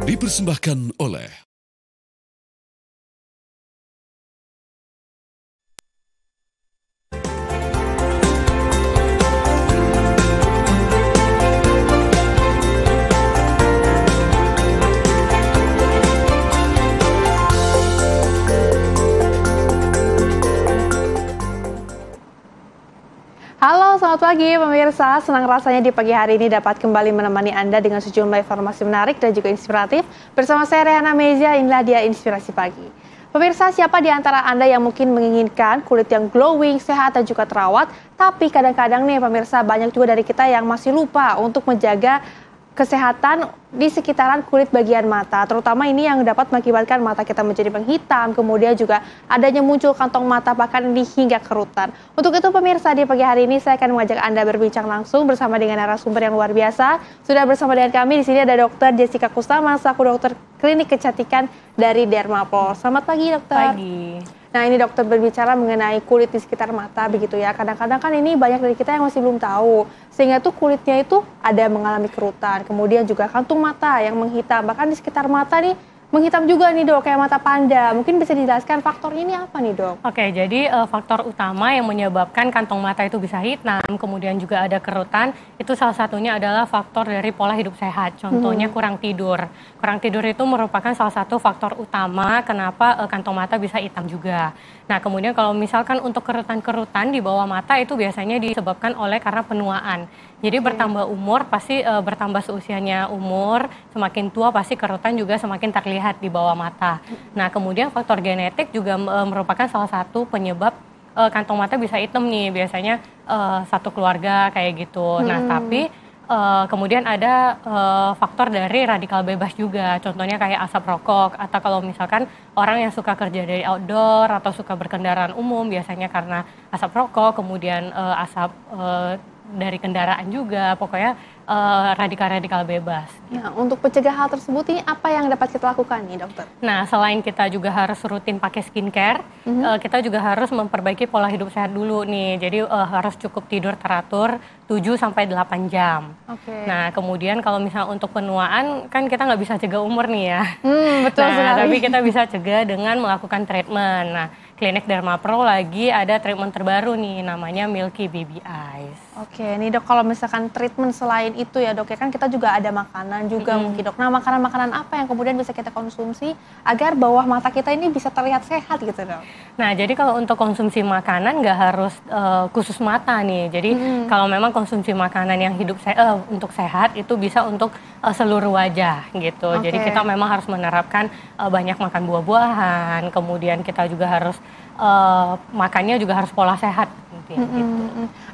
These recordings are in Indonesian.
Dipersembahkan oleh Halo, selamat pagi pemirsa. Senang rasanya di pagi hari ini dapat kembali menemani Anda dengan sejumlah informasi menarik dan juga inspiratif. Bersama saya Rehana Mezia, inilah dia Inspirasi Pagi. Pemirsa, siapa di antara Anda yang mungkin menginginkan kulit yang glowing, sehat, dan juga terawat? Tapi kadang-kadang nih pemirsa, banyak juga dari kita yang masih lupa untuk menjaga kesehatan di sekitaran kulit bagian mata, terutama ini yang dapat mengakibatkan mata kita menjadi menghitam, kemudian juga adanya muncul kantong mata bahkan hingga kerutan. Untuk itu pemirsa, di pagi hari ini saya akan mengajak Anda berbincang langsung bersama dengan narasumber yang luar biasa. Sudah bersama dengan kami di sini ada Dr. Jessica Kustama, selaku dokter klinik kecantikan dari Dermapol. Selamat pagi, dokter. Pagi. Nah, ini dokter berbicara mengenai kulit di sekitar mata begitu ya. Kadang-kadang kan ini banyak dari kita yang masih belum tahu. Sehingga tuh kulitnya itu ada mengalami kerutan, kemudian juga kantung mata yang menghitam. Bahkan di sekitar mata nih menghitam juga nih dok, kayak mata panda. Mungkin bisa dijelaskan faktornya ini apa nih dok? Oke, jadi faktor utama yang menyebabkan kantong mata itu bisa hitam, kemudian juga ada kerutan, itu salah satunya adalah faktor dari pola hidup sehat. Contohnya kurang tidur. Kurang tidur itu merupakan salah satu faktor utama kenapa kantong mata bisa hitam juga. Nah, kemudian kalau misalkan untuk kerutan-kerutan di bawah mata itu biasanya disebabkan oleh karena penuaan. Jadi bertambah umur pasti bertambah seusianya umur, semakin tua pasti kerutan juga semakin terlihat di bawah mata. Nah, kemudian faktor genetik juga merupakan salah satu penyebab kantong mata bisa hitam nih, biasanya satu keluarga kayak gitu. Nah, tapi kemudian ada faktor dari radikal bebas juga, contohnya kayak asap rokok, atau kalau misalkan orang yang suka kerja dari outdoor atau suka berkendaraan umum, biasanya karena asap rokok, kemudian asap dari kendaraan juga, pokoknya radikal-radikal bebas. Nah, untuk mencegah hal tersebut ini apa yang dapat kita lakukan nih dokter? Nah, selain kita juga harus rutin pakai skincare, kita juga harus memperbaiki pola hidup sehat dulu nih. Jadi harus cukup tidur teratur 7-8 jam. Nah, kemudian kalau misalnya untuk penuaan, kan kita nggak bisa cegah umur nih ya. Betul sekali. Tapi kita bisa cegah dengan melakukan treatment. Nah, Klinik Dermapro lagi ada treatment terbaru nih, namanya Milky Baby Eyes. Oke, nih dok, kalau misalkan treatment selain itu ya dok, ya kan kita juga ada makanan juga mungkin dok. Nah, makanan-makanan apa yang kemudian bisa kita konsumsi agar bawah mata kita ini bisa terlihat sehat gitu dok? Nah, jadi kalau untuk konsumsi makanan nggak harus khusus mata nih. Jadi kalau memang konsumsi makanan yang untuk sehat itu bisa untuk seluruh wajah gitu. Jadi kita memang harus menerapkan banyak makan buah-buahan, kemudian kita juga harus makannya juga harus pola sehat gitu.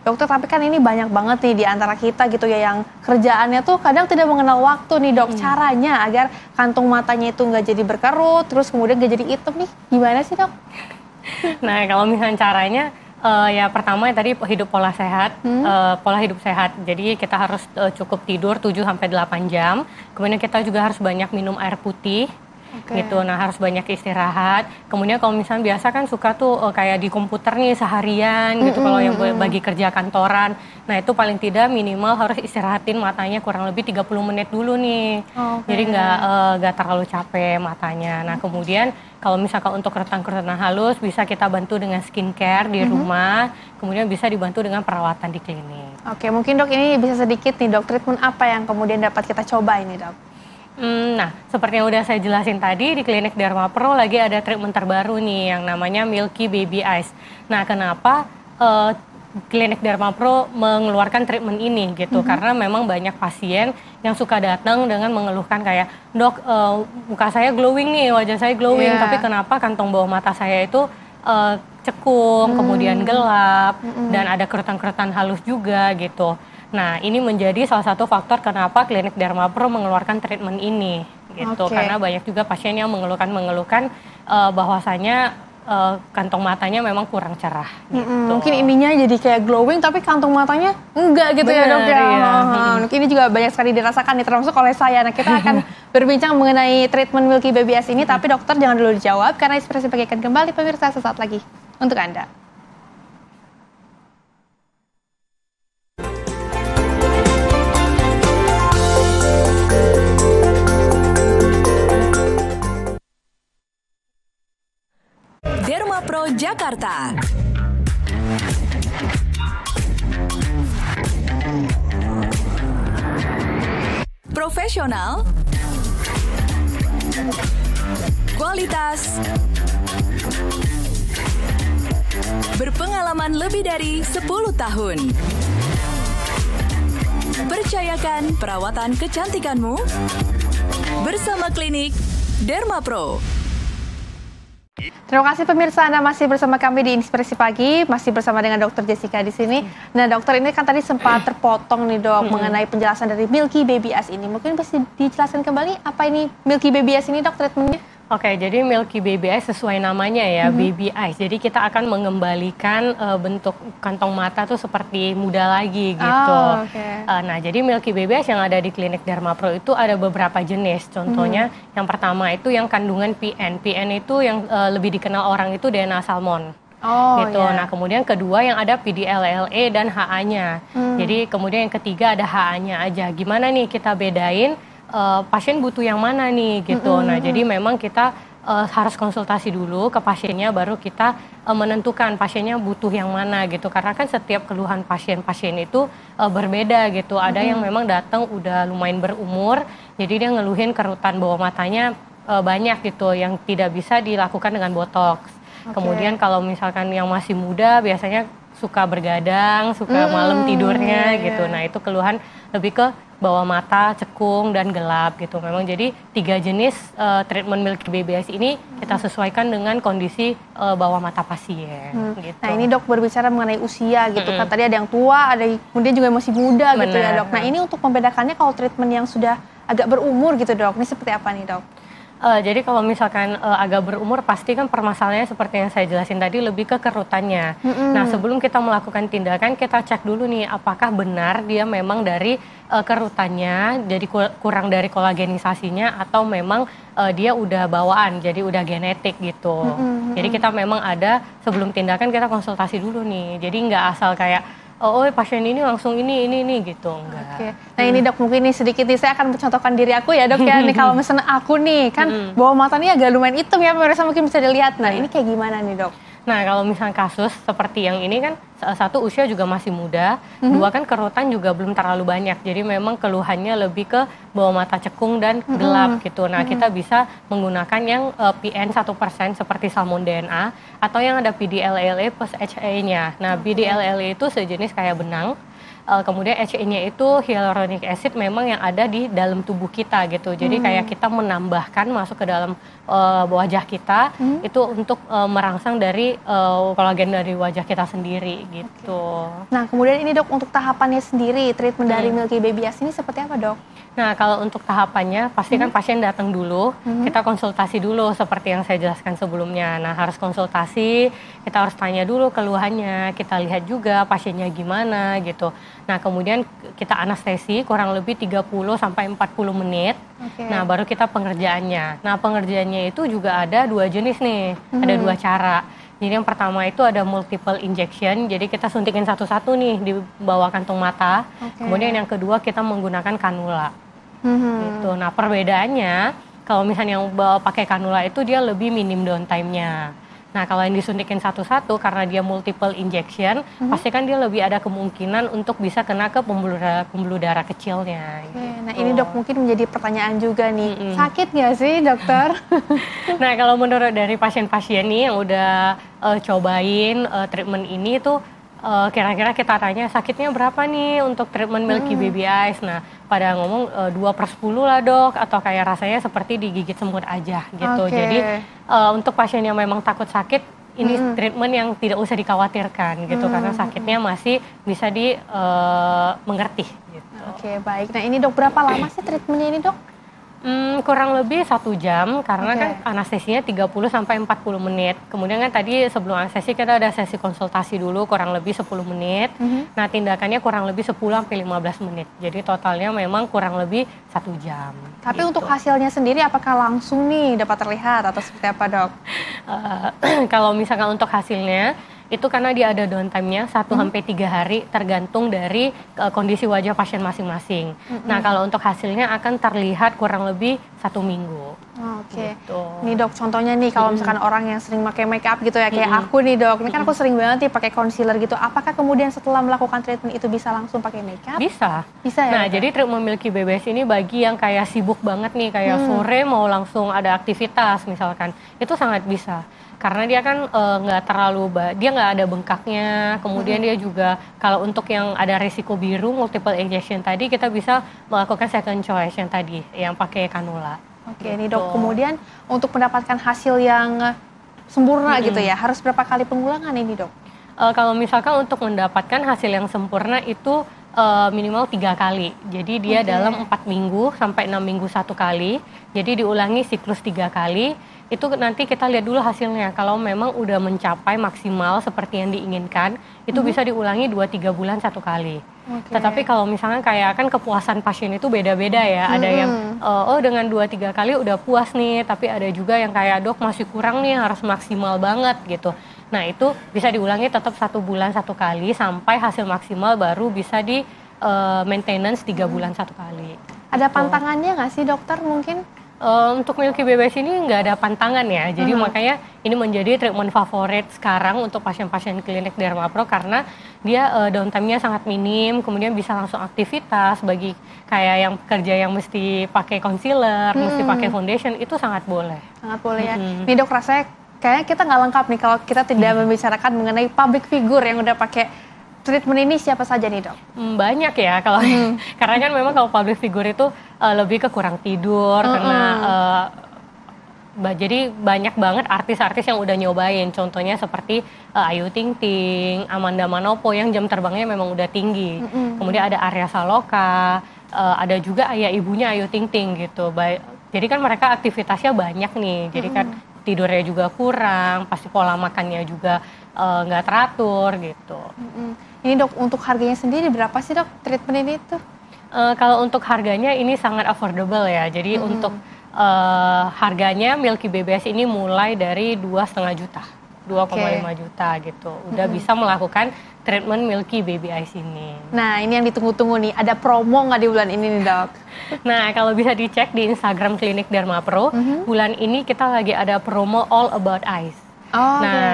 Dokter, tapi kan ini banyak banget nih di antara kita gitu ya yang kerjaannya tuh kadang tidak mengenal waktu nih dok. Caranya agar kantung matanya itu nggak jadi berkerut, terus kemudian nggak jadi hitam nih, gimana sih dok? Nah, kalau misalnya caranya ya pertama tadi hidup pola sehat, pola hidup sehat. Jadi kita harus cukup tidur 7-8 jam. Kemudian kita juga harus banyak minum air putih. Gitu, nah harus banyak istirahat. Kemudian kalau misalnya biasa kan suka tuh kayak di komputer nih seharian gitu, kalau yang bagi kerja kantoran. Nah itu paling tidak minimal harus istirahatin matanya kurang lebih 30 menit dulu nih. Jadi nggak terlalu capek matanya. Nah kemudian kalau misalkan untuk kerutan-kerutan halus bisa kita bantu dengan skincare di rumah, kemudian bisa dibantu dengan perawatan di klinik. Oke, mungkin dok ini bisa sedikit nih dok, treatment apa yang kemudian dapat kita coba ini dok? Nah, seperti yang udah saya jelasin tadi, di Klinik Dermapro lagi ada treatment terbaru nih yang namanya Milky Baby Eyes. Nah, kenapa Klinik Dermapro mengeluarkan treatment ini gitu? Karena memang banyak pasien yang suka datang dengan mengeluhkan kayak, dok, muka saya glowing nih, wajah saya glowing, tapi kenapa kantong bawah mata saya itu cekung, kemudian gelap, dan ada kerutan-kerutan halus juga gitu. Nah, ini menjadi salah satu faktor kenapa Klinik Dermapro mengeluarkan treatment ini, gitu. Karena banyak juga pasien yang mengeluhkan bahwasanya kantong matanya memang kurang cerah. Gitu. Mungkin ininya jadi kayak glowing, tapi kantong matanya enggak gitu. Bener, ya dok ya. Iya. Mungkin ini juga banyak sekali dirasakan nih, termasuk oleh saya. Nah, kita akan berbincang mengenai treatment Milky Baby Eyes ini, tapi dokter jangan dulu dijawab karena Inspirasi Pagi akan kembali pemirsa sesaat lagi untuk Anda. Jakarta. Profesional, kualitas, berpengalaman lebih dari 10 tahun. Percayakan perawatan kecantikanmu bersama klinik Dermapro. Terima kasih pemirsa, Anda masih bersama kami di Inspirasi Pagi, masih bersama dengan Dokter Jessica di sini. Nah, dokter, ini kan tadi sempat terpotong nih, Dok, mengenai penjelasan dari Milky Baby Ice ini. Mungkin bisa dijelaskan kembali apa ini Milky Baby Ice ini, Dok, treatmentnya? Oke, jadi Milky Baby Ice sesuai namanya ya, Baby Ice. Jadi kita akan mengembalikan bentuk kantong mata tuh seperti muda lagi gitu. Nah, jadi Milky Baby Ice yang ada di klinik Dermapro itu ada beberapa jenis. Contohnya yang pertama itu yang kandungan PN. PN itu yang lebih dikenal orang itu DNA salmon. Gitu. Nah, kemudian kedua yang ada PDLLA dan HA-nya. Jadi kemudian yang ketiga ada HA-nya aja. Gimana nih kita bedain pasien butuh yang mana nih gitu. Nah, jadi memang kita harus konsultasi dulu ke pasiennya, baru kita menentukan pasiennya butuh yang mana gitu. Karena kan setiap keluhan pasien-pasien itu berbeda gitu. Ada yang memang datang udah lumayan berumur, jadi dia ngeluhin kerutan bawah matanya banyak gitu, yang tidak bisa dilakukan dengan botox. Kemudian kalau misalkan yang masih muda biasanya suka bergadang, suka malam tidurnya gitu. Nah, itu keluhan lebih ke bawah mata, cekung, dan gelap gitu. Memang jadi 3 jenis treatment Milky Baby Ice ini kita sesuaikan dengan kondisi bawah mata pasien. Gitu. Nah, ini Dok berbicara mengenai usia gitu kan. Tadi ada yang tua, ada kemudian juga yang masih muda gitu ya, Dok. Nah, ini untuk membedakannya kalau treatment yang sudah agak berumur gitu, Dok. Ini seperti apa nih, Dok? Jadi kalau misalkan agak berumur, pasti kan permasalahannya seperti yang saya jelasin tadi, lebih ke kerutannya. Nah, sebelum kita melakukan tindakan, kita cek dulu nih apakah benar dia memang dari kerutannya, jadi kurang dari kolagenisasinya, atau memang dia udah bawaan, jadi udah genetik gitu. Jadi kita memang ada, sebelum tindakan kita konsultasi dulu nih. Jadi nggak asal kayak oh pasien ini langsung ini gitu, enggak. Nah, ini Dok, mungkin nih sedikit nih saya akan mencontohkan diri aku ya, Dok ya. Nih kalau misalnya aku nih kan bawah matanya agak lumayan hitam ya, pemirsa mungkin bisa dilihat. Nah, ini kayak gimana nih, Dok? Nah, kalau misalnya kasus seperti yang ini kan, satu usia juga masih muda, dua kan kerutan juga belum terlalu banyak. Jadi memang keluhannya lebih ke bawah mata cekung dan gelap gitu. Nah, kita bisa menggunakan yang PN 1% seperti salmon DNA, atau yang ada PDLLA plus HA-nya. Nah, PDLLA itu sejenis kayak benang. Kemudian HA-nya itu hyaluronic acid memang yang ada di dalam tubuh kita gitu. Jadi kayak kita menambahkan masuk ke dalam wajah kita itu untuk merangsang dari kolagen dari wajah kita sendiri gitu. Nah, kemudian ini Dok, untuk tahapannya sendiri treatment dari Milky Baby Ice ini seperti apa, Dok? Nah, kalau untuk tahapannya pasti kan pasien datang dulu, kita konsultasi dulu seperti yang saya jelaskan sebelumnya. Nah, harus konsultasi, kita harus tanya dulu keluhannya, kita lihat juga pasiennya gimana gitu. Nah, kemudian kita anestesi kurang lebih 30 sampai 40 menit. Nah, baru kita pengerjaannya. Nah, pengerjaannya itu juga ada 2 jenis nih, ada 2 cara. Jadi yang pertama itu ada multiple injection, jadi kita suntikin satu-satu nih di bawah kantung mata. Kemudian yang kedua kita menggunakan kanula. Gitu. Nah, perbedaannya kalau misalnya yang pakai kanula itu dia lebih minim downtime-nya. Nah, kalau yang disuntikin satu-satu karena dia multiple injection, pasti kan dia lebih ada kemungkinan untuk bisa kena ke pembuluh darah kecilnya. Gitu. Nah, ini Dok mungkin menjadi pertanyaan juga nih, sakit nggak sih, Dokter? Nah, kalau menurut dari pasien-pasien nih yang udah cobain treatment ini tuh, kira-kira kita tanya sakitnya berapa nih untuk treatment Milky Baby Ice. Nah, pada ngomong 2/10 lah, Dok, atau kayak rasanya seperti digigit semut aja gitu. Jadi untuk pasien yang memang takut sakit, ini treatment yang tidak usah dikhawatirkan gitu, karena sakitnya masih bisa dimengerti gitu. Oke, baik. Nah, ini Dok, berapa lama sih treatmentnya ini, Dok? Kurang lebih 1 jam, karena kan anestesinya 30 sampai 40 menit. Kemudian kan tadi sebelum anestesi kita ada sesi konsultasi dulu kurang lebih 10 menit. Nah, tindakannya kurang lebih 10 sampai 15 menit. Jadi totalnya memang kurang lebih 1 jam. Tapi gitu. Untuk hasilnya sendiri apakah langsung nih dapat terlihat atau seperti apa, Dok? Kalau misalkan untuk hasilnya itu karena dia ada downtime-nya 1 sampai 3 hari tergantung dari kondisi wajah pasien masing-masing. Nah, kalau untuk hasilnya akan terlihat kurang lebih 1 minggu. Oke. Gitu. Nih dok, contohnya nih kalau misalkan orang yang sering pakai make up gitu ya, kayak aku nih dok, ini kan aku sering banget nih pakai concealer gitu. Apakah kemudian setelah melakukan treatment itu bisa langsung pakai make up? Bisa. Bisa ya? Nah, dok? jadi treatment Milky BBS ini bagi yang kayak sibuk banget nih, kayak sore mau langsung ada aktivitas misalkan, itu sangat bisa. Karena dia kan nggak dia nggak ada bengkaknya, kemudian dia juga kalau untuk yang ada risiko biru multiple injection tadi kita bisa melakukan second choice yang tadi yang pakai kanula. Oke, nih dok, kemudian untuk mendapatkan hasil yang sempurna gitu ya, harus berapa kali pengulangan ini dok? Kalau misalkan untuk mendapatkan hasil yang sempurna itu minimal 3 kali. Jadi dia dalam 4 minggu sampai 6 minggu 1 kali. Jadi diulangi siklus 3 kali. Itu nanti kita lihat dulu hasilnya. Kalau memang udah mencapai maksimal seperti yang diinginkan, itu bisa diulangi 2-3 bulan 1 kali. Tetapi kalau misalnya kayak kan kepuasan pasien itu beda-beda ya. Ada yang dengan 2-3 kali udah puas nih, tapi ada juga yang kayak dok masih kurang nih, harus maksimal banget gitu. Nah itu bisa diulangi tetap 1 bulan 1 kali sampai hasil maksimal baru bisa di maintenance 3 bulan 1 kali. Ada pantangannya nggak sih dokter mungkin? Untuk Milky BBS ini nggak ada pantangan ya, jadi makanya ini menjadi treatment favorit sekarang untuk pasien-pasien klinik Dermapro karena dia downtime-nya sangat minim, kemudian bisa langsung aktivitas bagi kayak yang pekerja yang mesti pakai concealer, mesti pakai foundation, itu sangat boleh. Sangat boleh ya. Nih dok, rasanya kayaknya kita nggak lengkap nih kalau kita tidak membicarakan mengenai public figure yang udah pakai treatment ini siapa saja nih dok? Banyak ya kalau karena kan memang kalau public figure itu lebih ke kurang tidur karena jadi banyak banget artis-artis yang udah nyobain. Contohnya seperti Ayu Ting Ting, Amanda Manopo yang jam terbangnya memang udah tinggi. Kemudian ada Arya Saloka, ada juga ayah ibunya Ayu Ting Ting gitu. Jadi kan mereka aktivitasnya banyak nih. Jadi kan tidurnya juga kurang, pasti pola makannya juga nggak teratur gitu. Ini dok, untuk harganya sendiri berapa sih dok treatment ini tuh? Kalau untuk harganya ini sangat affordable ya. Jadi untuk harganya Milky BBS ini mulai dari 2,5 juta, 2,5 juta gitu. Udah bisa melakukan treatment Milky Baby Eyes ini. Nah ini yang ditunggu-tunggu nih, ada promo nggak di bulan ini nih dok? Nah kalau bisa dicek di Instagram Klinik Dermapro, bulan ini kita lagi ada promo All About Eyes.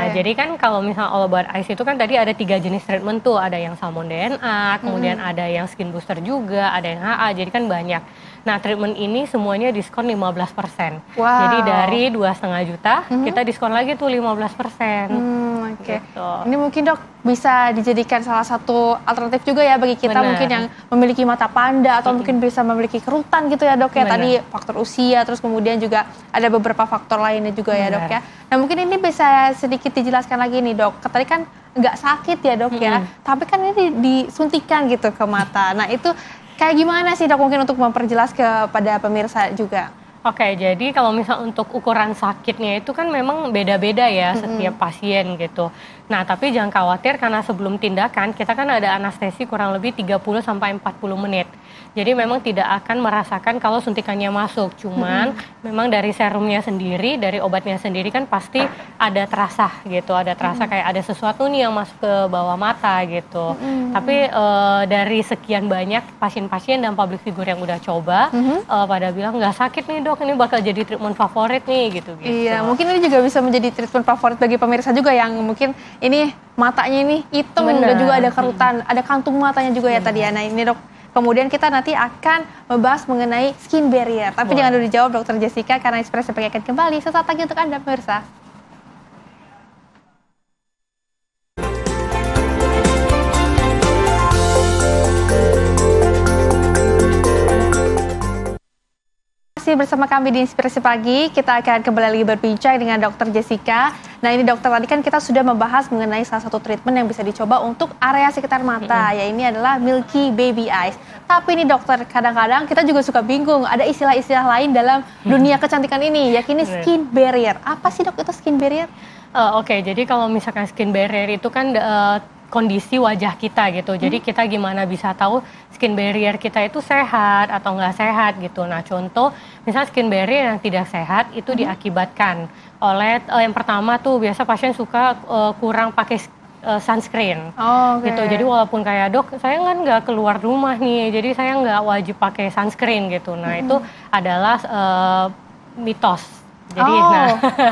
Jadi kan kalau misalnya All About Eyes itu kan tadi ada 3 jenis treatment tuh, ada yang salmon DNA, kemudian ada yang skin booster juga, ada yang HA, jadi kan banyak. Nah treatment ini semuanya diskon 15%. Jadi dari 2,5 juta kita diskon lagi tuh 15%. Gitu. Ini mungkin dok bisa dijadikan salah satu alternatif juga ya bagi kita mungkin yang memiliki mata panda atau mungkin bisa memiliki kerutan gitu ya dok ya. Tadi faktor usia, terus kemudian juga ada beberapa faktor lainnya juga ya dok ya. Nah mungkin ini bisa sedikit dijelaskan lagi nih dok. Tadi kan nggak sakit ya dok ya, tapi kan ini disuntikan gitu ke mata. Nah itu kayak gimana sih dok mungkin untuk memperjelas kepada pemirsa juga? Oke, jadi kalau misal untuk ukuran sakitnya itu kan memang beda-beda ya setiap pasien gitu. Nah, tapi jangan khawatir karena sebelum tindakan kita kan ada anestesi kurang lebih 30 sampai 40 menit. Jadi memang tidak akan merasakan kalau suntikannya masuk. Cuman memang dari serumnya sendiri, dari obatnya sendiri kan pasti ada terasa gitu. Ada terasa kayak ada sesuatu nih yang masuk ke bawah mata gitu. Tapi dari sekian banyak pasien-pasien dan public figure yang udah coba, pada bilang nggak sakit nih dok, ini bakal jadi treatment favorit nih gitu. Iya, mungkin ini juga bisa menjadi treatment favorit bagi pemirsa juga yang mungkin ini matanya ini hitam dan juga ada kerutan, ada kantung matanya juga ya tadi ya. Nah ini dok, kemudian kita nanti akan membahas mengenai skin barrier. Tapi jangan dulu dijawab Dokter Jessica karena Inspirasi Pagi akan kembali sesaat lagi untuk Anda pemirsa. Bersama kami di Inspirasi Pagi, kita akan kembali lagi berbincang dengan Dokter Jessica. Nah ini dokter, tadi kan kita sudah membahas mengenai salah satu treatment yang bisa dicoba untuk area sekitar mata, ya ini adalah Milky Baby Eyes. Tapi ini dokter, kadang-kadang kita juga suka bingung, ada istilah-istilah lain dalam dunia kecantikan ini, yakni skin barrier. Apa sih dok itu skin barrier? Oke, jadi kalau misalkan skin barrier itu kan kondisi wajah kita gitu. Jadi kita gimana bisa tahu skin barrier kita itu sehat atau nggak sehat gitu. Nah contoh misalnya skin barrier yang tidak sehat itu diakibatkan oleh yang pertama tuh biasa pasien suka kurang pakai sunscreen. Oke. Gitu. Jadi walaupun kayak dok, saya kan nggak keluar rumah nih, jadi saya nggak wajib pakai sunscreen gitu. Nah itu adalah mitos. Jadi,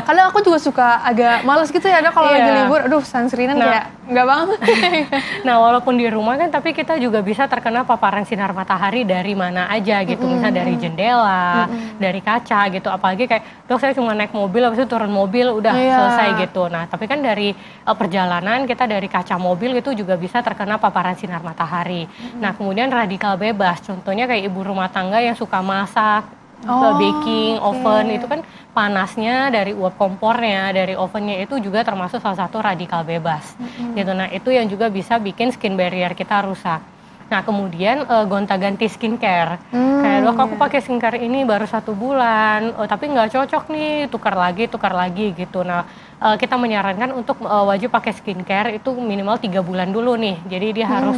kadang aku juga suka agak males gitu ya dok kalau lagi libur, aduh sunscreenan kayak nggak banget. Nah walaupun di rumah kan, tapi kita juga bisa terkena paparan sinar matahari dari mana aja gitu, misalnya dari jendela, dari kaca gitu. Apalagi kayak dok saya cuma naik mobil, habis itu turun mobil udah selesai gitu. Nah tapi kan dari perjalanan kita dari kaca mobil itu juga bisa terkena paparan sinar matahari. Nah kemudian radikal bebas, contohnya kayak ibu rumah tangga yang suka masak, baking, oven, itu kan panasnya dari uap kompornya, dari ovennya itu juga termasuk salah satu radikal bebas. Gitu. Nah itu yang juga bisa bikin skin barrier kita rusak. Nah kemudian gonta-ganti skincare. Kayak dok aku pakai skincare ini baru 1 bulan, tapi nggak cocok nih, tukar lagi gitu. Nah kita menyarankan untuk wajib pakai skincare itu minimal 3 bulan dulu nih. Jadi dia harus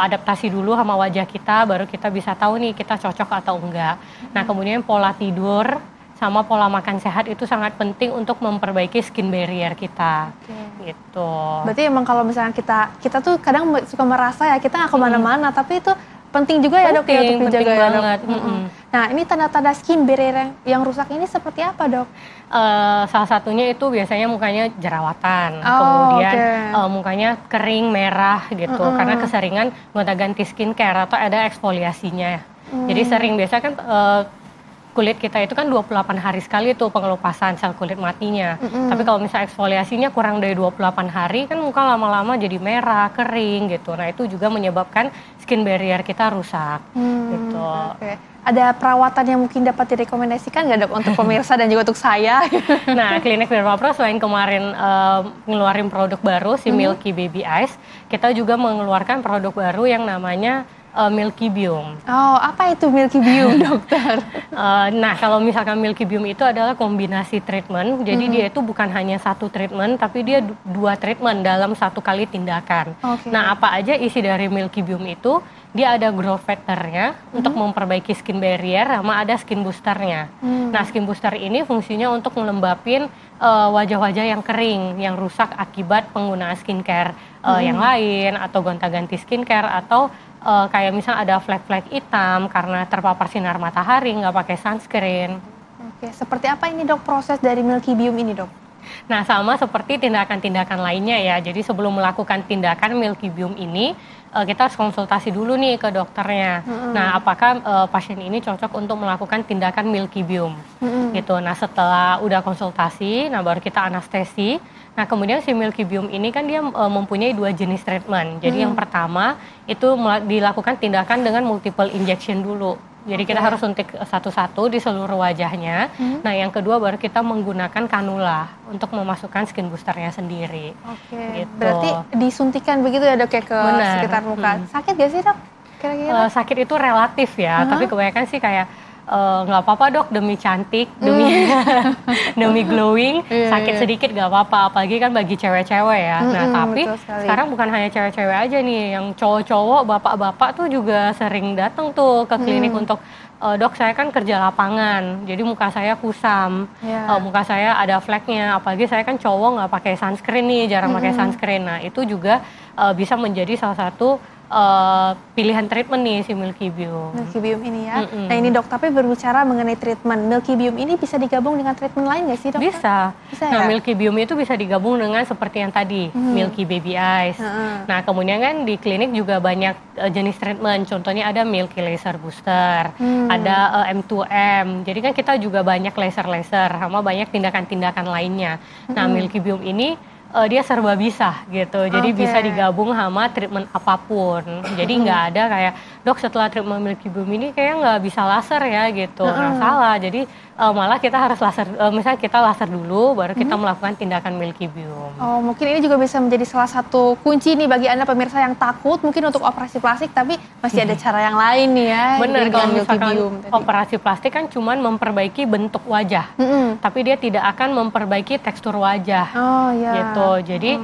adaptasi dulu sama wajah kita, baru kita bisa tahu nih kita cocok atau enggak. Nah kemudian pola tidur sama pola makan sehat itu sangat penting untuk memperbaiki skin barrier kita. Gitu. Berarti emang kalau misalnya kita tuh kadang suka merasa ya kita nggak kemana-mana, tapi itu penting juga ya dok ya untuk dijaga ya dok. Nah ini tanda-tanda skin barrier yang rusak ini seperti apa dok? Salah satunya itu biasanya mukanya jerawatan, kemudian mukanya kering merah gitu, karena keseringan gonta-ganti skincare atau ada eksfoliasinya. Jadi sering biasa kan kulit kita itu kan 28 hari sekali tuh pengelupasan sel kulit matinya. Tapi kalau misalnya eksfoliasinya kurang dari 28 hari kan muka lama-lama jadi merah, kering gitu. Nah itu juga menyebabkan skin barrier kita rusak gitu. Ada perawatan yang mungkin dapat direkomendasikan nggak dok untuk pemirsa dan juga untuk saya? Nah Klinik Dermapro selain kemarin ngeluarin produk baru si Milky Baby Eyes, kita juga mengeluarkan produk baru yang namanya Milky Biome. Oh, apa itu Milky Biome, dokter? Nah, kalau misalkan Milky Biome itu adalah kombinasi treatment. Jadi dia itu bukan hanya 1 treatment, tapi dia 2 treatment dalam 1 kali tindakan. Nah, apa aja isi dari Milky Biome itu? Dia ada growth factor-nya untuk memperbaiki skin barrier, sama ada skin booster-nya. Nah, skin booster ini fungsinya untuk melembapin wajah-wajah yang kering, yang rusak akibat penggunaan skincare yang lain, atau gonta-ganti skincare, atau kayak misalnya ada flek-flek hitam karena terpapar sinar matahari, nggak pakai sunscreen. Oke, seperti apa ini dok proses dari Milky Biome ini dok? Nah sama seperti tindakan-tindakan lainnya ya, jadi sebelum melakukan tindakan Milky Biome ini, kita harus konsultasi dulu nih ke dokternya. Nah apakah pasien ini cocok untuk melakukan tindakan Milky Biome gitu. Nah setelah udah konsultasi, nah baru kita anestesi. Nah kemudian si Milky Biome ini kan dia mempunyai 2 jenis treatment. Jadi yang pertama itu dilakukan tindakan dengan multiple injection dulu. Jadi kita harus suntik satu-satu di seluruh wajahnya. Nah yang kedua baru kita menggunakan kanula untuk memasukkan skin boosternya sendiri. Gitu. Berarti disuntikan begitu ya dok ya ke sekitar muka. Sakit gak sih dok? Kira-kira? Sakit itu relatif ya, tapi kebanyakan sih kayak nggak apa-apa dok, demi cantik, demi glowing, sakit sedikit nggak apa-apa, apalagi kan bagi cewek-cewek ya. Nah tapi sekarang bukan hanya cewek-cewek aja nih, yang cowok-cowok, bapak-bapak tuh juga sering datang tuh ke klinik untuk dok saya kan kerja lapangan, jadi muka saya kusam, muka saya ada fleknya, apalagi saya kan cowok nggak pakai sunscreen nih, jarang pakai sunscreen. Nah itu juga bisa menjadi salah satu pilihan treatment nih si Milky Biome. Milky Biome ini ya. Nah ini dok, tapi berbicara mengenai treatment, Milky Biome ini bisa digabung dengan treatment lain nggak sih dok? Bisa. Nah Milky Biome itu bisa digabung dengan seperti yang tadi, Milky Baby Eyes. Nah kemudian kan di klinik juga banyak jenis treatment, contohnya ada Milky Laser Booster, ada M2M. Jadi kan kita juga banyak laser-laser, sama banyak tindakan-tindakan lainnya. Nah Milky Biome ini dia serba bisa gitu, jadi bisa digabung sama treatment apapun. Jadi nggak ada kayak dok setelah treatment Milky Biome ini kayak nggak bisa laser ya gitu. Nah salah, jadi malah kita harus laser, misalnya kita laser dulu baru kita melakukan tindakan Milky Biome. Oh mungkin ini juga bisa menjadi salah satu kunci nih bagi Anda pemirsa yang takut mungkin untuk operasi plastik, tapi masih ada cara yang lain nih ya. Benar, kalau misalkan operasi plastik kan cuman memperbaiki bentuk wajah, tapi dia tidak akan memperbaiki tekstur wajah gitu. Jadi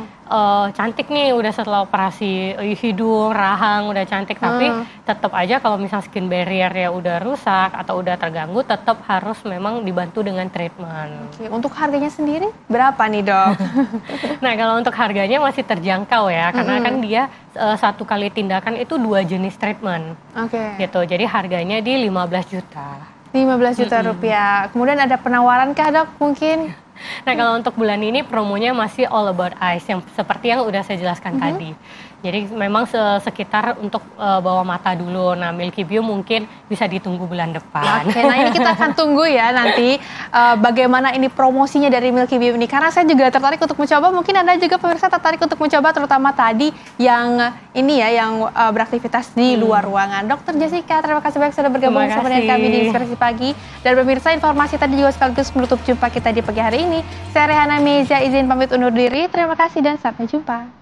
cantik nih udah setelah operasi hidung, rahang udah cantik, tapi tetap aja kalau misal skin barrier ya udah rusak atau udah terganggu, tetap harus memang dibantu dengan treatment. Oke, untuk harganya sendiri berapa nih dok? Nah kalau untuk harganya masih terjangkau ya, karena kan dia satu kali tindakan itu 2 jenis treatment. Oke. Gitu, jadi harganya di 15 juta. 15 juta rupiah. Kemudian ada penawaran kah dok mungkin? Nah kalau untuk bulan ini promonya masih all about eyes, yang seperti yang udah saya jelaskan tadi. Jadi memang sekitar untuk bawah mata dulu. Nah Milky Bio mungkin bisa ditunggu bulan depan. Oke, nah ini kita akan tunggu ya nanti bagaimana ini promosinya dari Milky Bio ini. Karena saya juga tertarik untuk mencoba, mungkin Anda juga pemirsa tertarik untuk mencoba, terutama tadi yang ini ya, yang beraktivitas di luar ruangan. Dokter Jessica, terima kasih banyak sudah bergabung bersama dengan kami di Inspirasi Pagi. Dan pemirsa, informasi tadi juga sekaligus menutup jumpa kita di pagi hari ini. Saya Rehana Mezia izin pamit undur diri. Terima kasih dan sampai jumpa.